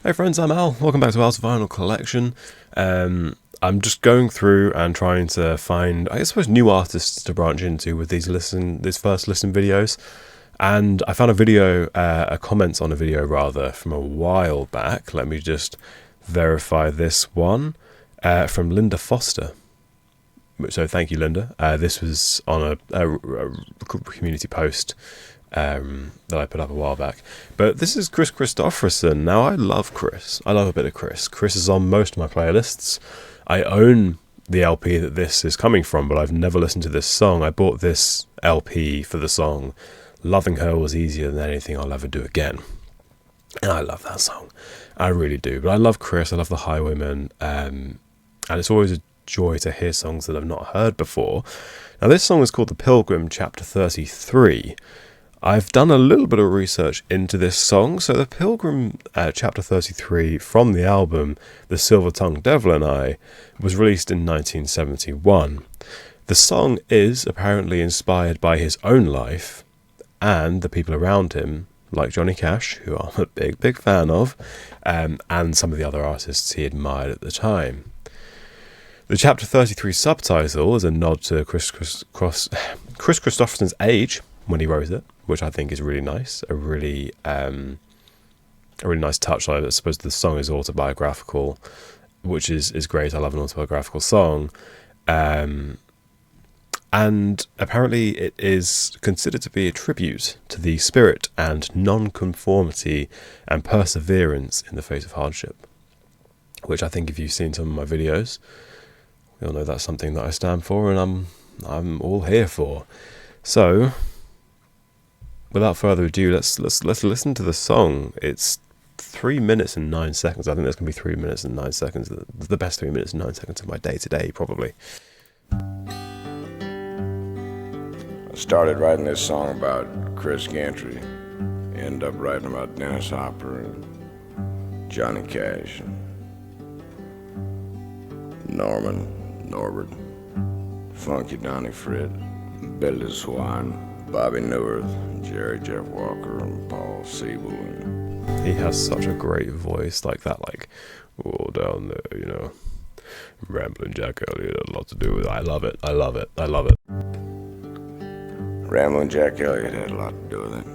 Hey friends, I'm Al. Welcome back to Al's Vinyl Collection. I'm just going through and trying to find, I suppose, new artists to branch into with these first listen videos. And I found a comment on a video rather, from a while back. Let me just verify this one, from Linda Foster. So thank you, Linda. This was on a community post that I put up a while back. But this is Kris Kristofferson. Now, I love Kris. I love a bit of Kris. Kris is on most of my playlists. I own the LP that this is coming from, but I've never listened to this song. I bought this LP for the song Loving Her Was Easier Than Anything I'll Ever Do Again. And I love that song. I really do. But I love Kris. I love The Highwaymen. And it's always a joy to hear songs that I've not heard before. Now, this song is called The Pilgrim, Chapter 33. I've done a little bit of research into this song. So The Pilgrim, Chapter 33, from the album The Silver-Tongued Devil and I, was released in 1971. The song is apparently inspired by his own life and the people around him, like Johnny Cash, who I'm a big fan of, and some of the other artists he admired at the time. The Chapter 33 subtitle is a nod to Kris Kristofferson's age when he wrote it, which I think is really nice. A really nice touch. I suppose the song is autobiographical, which is great. I love an autobiographical song. And apparently it is considered to be a tribute to the spirit and non-conformity and perseverance in the face of hardship, which I think if you've seen some of my videos, you'll know that's something that I stand for and I'm all here for. So, without further ado, let's listen to the song. It's 3 minutes and 9 seconds. I think that's going to be 3 minutes and 9 seconds. The best 3 minutes and 9 seconds of my day today, probably. I started writing this song about Chris Gantry. Ended up writing about Dennis Hopper and Johnny Cash and Norman, Norbert, Funky Donnie Fred, Billy Swan, Bobby Newirth, Jerry Jeff Walker, and Paul Siebel. He has such a great voice, like that, oh, down there, Ramblin' Jack Elliott had a lot to do with it. I love it. Ramblin' Jack Elliott had a lot to do with it.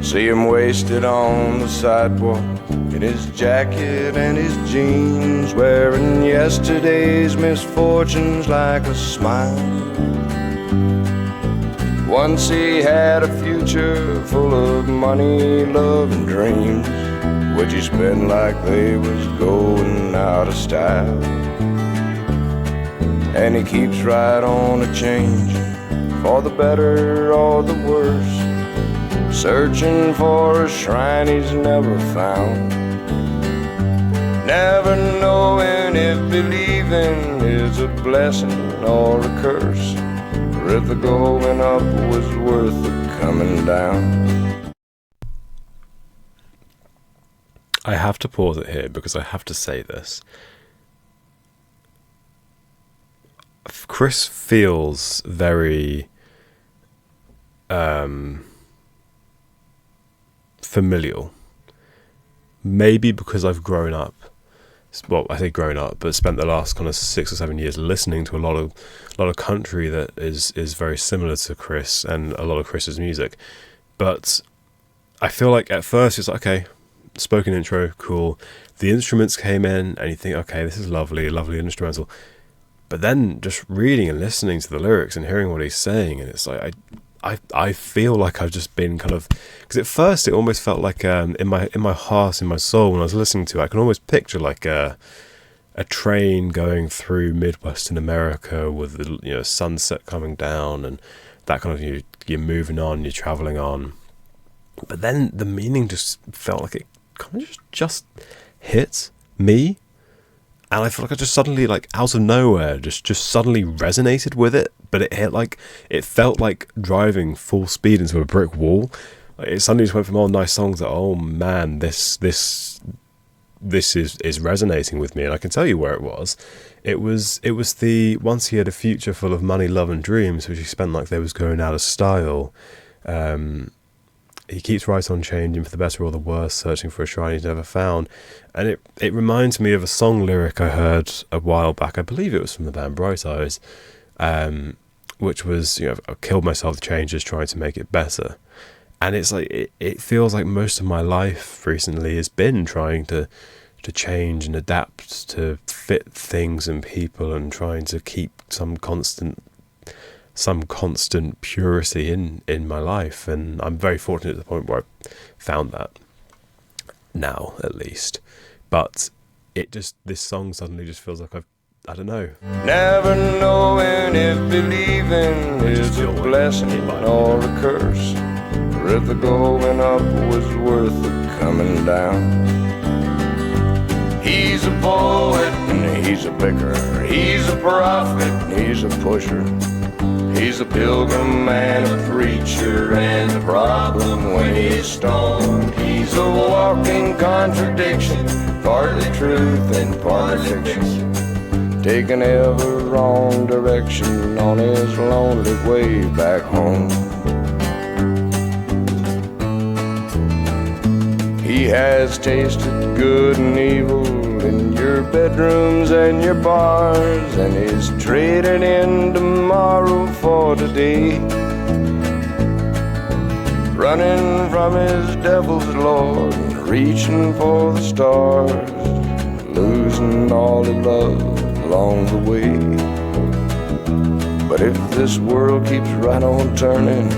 See him wasted on the sidewalk in his jacket and his jeans, wearing yesterday's misfortunes like a smile. Once he had a future full of money, love, and dreams, which he spent like they was going out of style. And he keeps right on a change, for the better or the worse, searching for a shrine he's never found, never knowing if believing is a blessing or a curse, or if the going up was worth the coming down. I have to pause it here because I have to say this. Kris feels very familial. Maybe because I've grown up, well, I say grown up, but spent the last kind of 6 or 7 years listening to a lot of country that is very similar to Kris and a lot of Kris's music. But I feel like at first it's like, okay, spoken intro, cool. The instruments came in and you think, okay, this is lovely instrumental. But then just reading and listening to the lyrics and hearing what he's saying, and it's like I feel like I've just been kind of, because at first it almost felt like in my heart, in my soul, when I was listening to it, I can almost picture like a train going through Midwestern America with the sunset coming down and that kind of, you're moving on, you're traveling on. But then the meaning just felt like it kind of just hit me. And I feel like I just suddenly, like out of nowhere, just suddenly resonated with it. But it felt like driving full speed into a brick wall. Like it suddenly just went from all nice songs that, oh man, this is resonating with me. And I can tell you where it was. It was the once he had a future full of money, love, and dreams, which he spent like they was going out of style. He keeps right on changing, for the better or the worse, searching for a shrine he's never found. And it reminds me of a song lyric I heard a while back. I believe it was from the band Bright Eyes, which was, I killed myself with changes trying to make it better. And it's like, it feels like most of my life recently has been trying to change and adapt to fit things and people, and trying to keep some constant purity in my life. And I'm very fortunate at the point where I found that now, at least. But this song suddenly just feels like I don't know. Never knowing if believing is a blessing or a curse, or if the going up was worth the coming down. He's a poet and he's a picker, he's a prophet and he's a pusher, he's a pilgrim and a preacher and a problem when he's stoned. He's a walking contradiction, partly truth and partly fiction, taking ever wrong direction on his lonely way back home. He has tasted good and evil in your bedrooms and your bars, and he's traded in tomorrow for today, running from his devil's lord, reaching for the stars, losing all he loved along the way. But if this world keeps right on turning,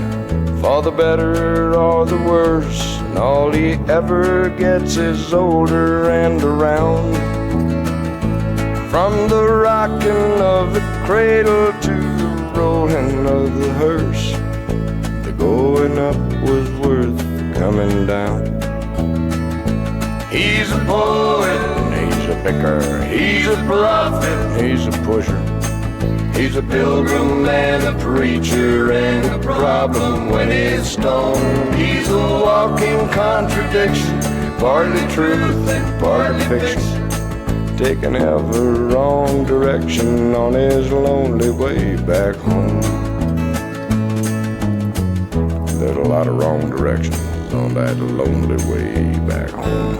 for the better or the worse, and all he ever gets is older and around, from the rocking of the cradle to the rolling of the hearse, the going up was worth coming down. He's a poet and he's a picker, he's a prophet and he's a pusher, he's a pilgrim and a preacher and a problem when he's stoned. He's a walking contradiction, partly truth and partly fiction, taking ever wrong direction on his lonely way back home. There's a lot of wrong directions on that lonely way back home.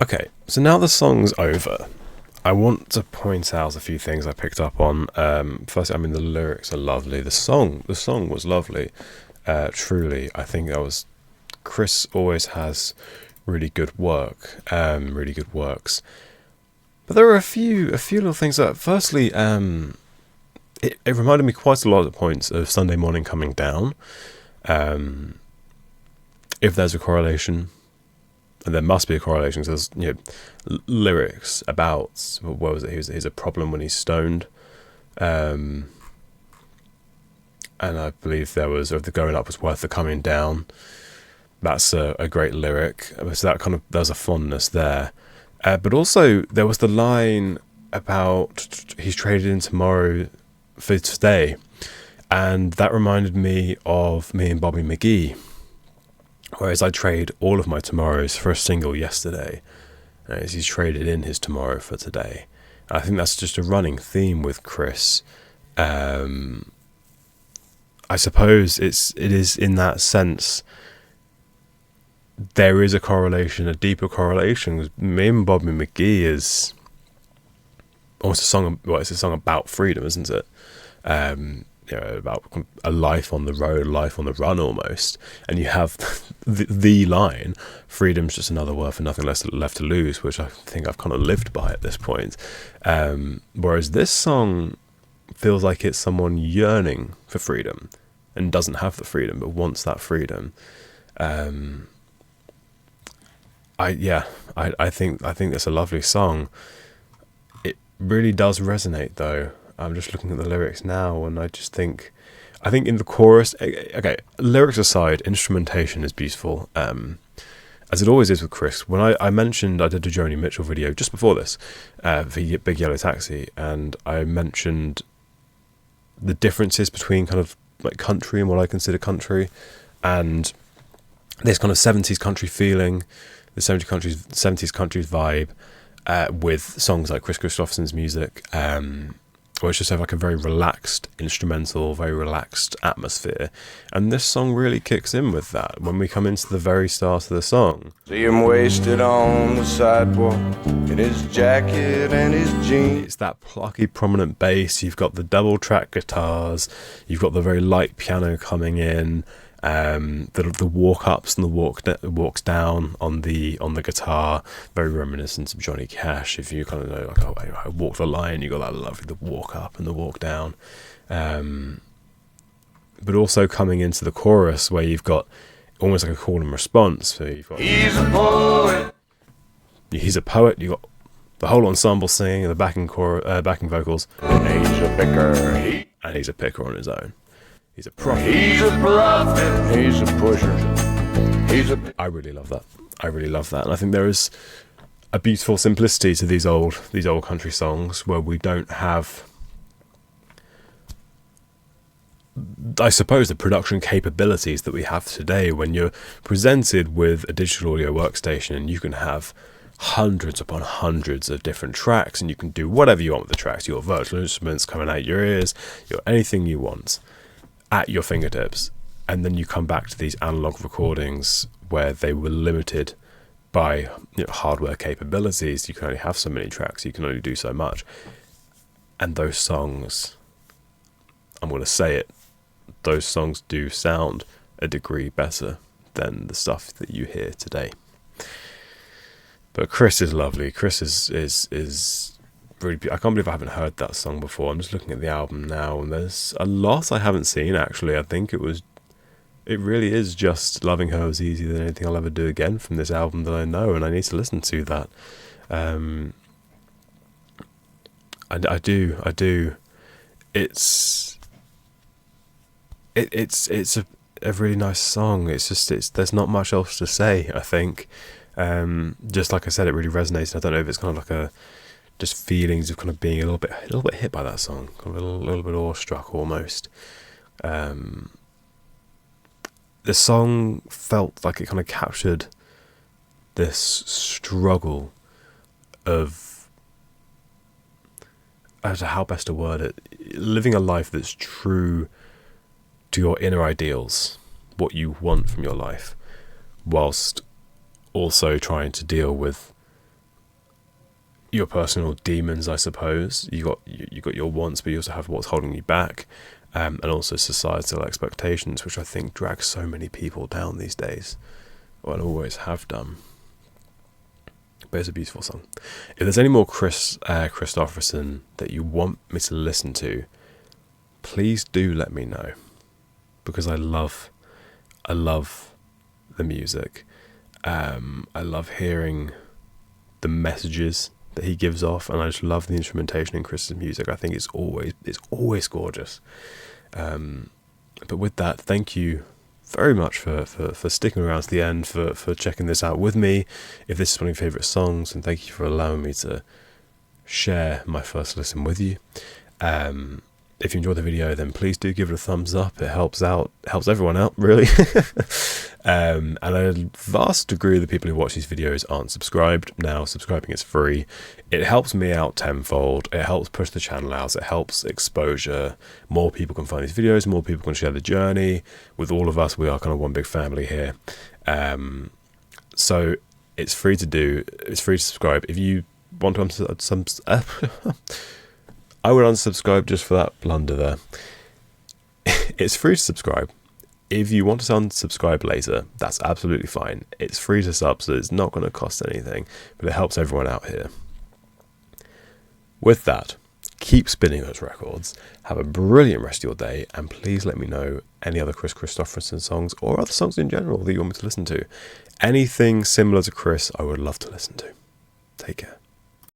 Okay, so now the song's over, I want to point out a few things I picked up on. First, the lyrics are lovely. The song was lovely. Truly, I think that was... Kris always has really good work, really good works. But there are a few little things that... Firstly, it reminded me quite a lot at points of Sunday Morning Coming Down. If there's a correlation... And there must be a correlation, because there's lyrics about, what was it? He's a problem when he's stoned, and I believe there was, if the going up was worth the coming down. That's a great lyric. So that kind of, there's a fondness there, but also there was the line about he's traded in tomorrow for today, and that reminded me of me and Bobby McGee. Whereas I trade all of my tomorrows for a single yesterday, as he's traded in his tomorrow for today. I think that's just a running theme with Kris. I suppose it is in that sense. There is a correlation, a deeper correlation. Me and Bobby McGee is almost a song. Well, it's a song about freedom, isn't it? About a life on the road, life on the run almost, and you have the line, freedom's just another word for nothing left to lose, which I think I've kind of lived by at this point. Whereas this song feels like it's someone yearning for freedom and doesn't have the freedom but wants that freedom. I think it's a lovely song. It really does resonate though. I'm just looking at the lyrics now, and I think in the chorus, okay, lyrics aside, instrumentation is beautiful, as it always is with Kris. When I mentioned I did a Joni Mitchell video just before this, for Big Yellow Taxi, and I mentioned the differences between kind of like country and what I consider country, and this kind of 70s country feeling, the 70s country vibe. with songs like Kris Kristofferson's music, where it's just have like a very relaxed instrumental, very relaxed atmosphere. And this song really kicks in with that when we come into the very start of the song. See him wasted on the sidewalk in his jacket and his jeans. It's that plucky, prominent bass. You've got the double track guitars. You've got the very light piano coming in. The walk ups and the walks down on the guitar, very reminiscent of Johnny Cash. If you kind of know, like, oh, I walk the line, you got that lovely the walk up and the walk down. But also coming into the chorus where you've got almost like a call and response. So you've got, He's a poet. He's a poet. You got the whole ensemble singing and the backing vocals. He's a picker. And he's a picker on his own. He's a prophet. He's a prophet. He's a pusher. I really love that. And I think there is a beautiful simplicity to these old country songs where we don't have, I suppose, the production capabilities that we have today. When you're presented with a digital audio workstation and you can have hundreds upon hundreds of different tracks and you can do whatever you want with the tracks, your virtual instruments coming out your ears, anything you want at your fingertips. And then you come back to these analog recordings where they were limited by hardware capabilities. You can only have so many tracks, you can only do so much. And those songs, I'm going to say it, those songs do sound a degree better than the stuff that you hear today. But Kris is lovely. Kris is really, I can't believe I haven't heard that song before. I'm just looking at the album now, and there's a lot I haven't seen, actually. I think it really is just Loving Her Was Easier Than Anything I'll Ever Do Again from this album that I know, and I need to listen to that. I do. It's a really nice song. There's not much else to say, I think. Just like I said, it really resonates. I don't know if it's kind of like just feelings of kind of being a little bit hit by that song, kind of a little bit awestruck almost. The song felt like it kind of captured this struggle of, I don't know how best to word it, living a life that's true to your inner ideals, what you want from your life, whilst also trying to deal with your personal demons, I suppose. You got your wants, but you also have what's holding you back, and also societal expectations, which I think drag so many people down these days, or always have done. But it's a beautiful song. If there's any more Kris Kristofferson that you want me to listen to, please do let me know, because I love the music. I love hearing the messages that he gives off, and I just love the instrumentation in Kris's music. I think it's always gorgeous. But with that, thank you very much for sticking around to the end, for checking this out with me. If this is one of your favourite songs, and thank you for allowing me to share my first listen with you. If you enjoyed the video, then please do give it a thumbs up. It helps everyone out, really. And a vast degree of the people who watch these videos aren't subscribed. Now, subscribing is free. It helps me out tenfold. It helps push the channel out. It helps exposure. More people can find these videos. More people can share the journey. With all of us, we are kind of one big family here. So it's free to do. It's free to subscribe. If you want to I would unsubscribe just for that blunder there. It's free to subscribe. If you want to unsubscribe later, that's absolutely fine. It's free to sub, so it's not going to cost anything, but it helps everyone out here. With that, keep spinning those records. Have a brilliant rest of your day, and please let me know any other Kris Kristofferson songs or other songs in general that you want me to listen to. Anything similar to Kris, I would love to listen to. Take care.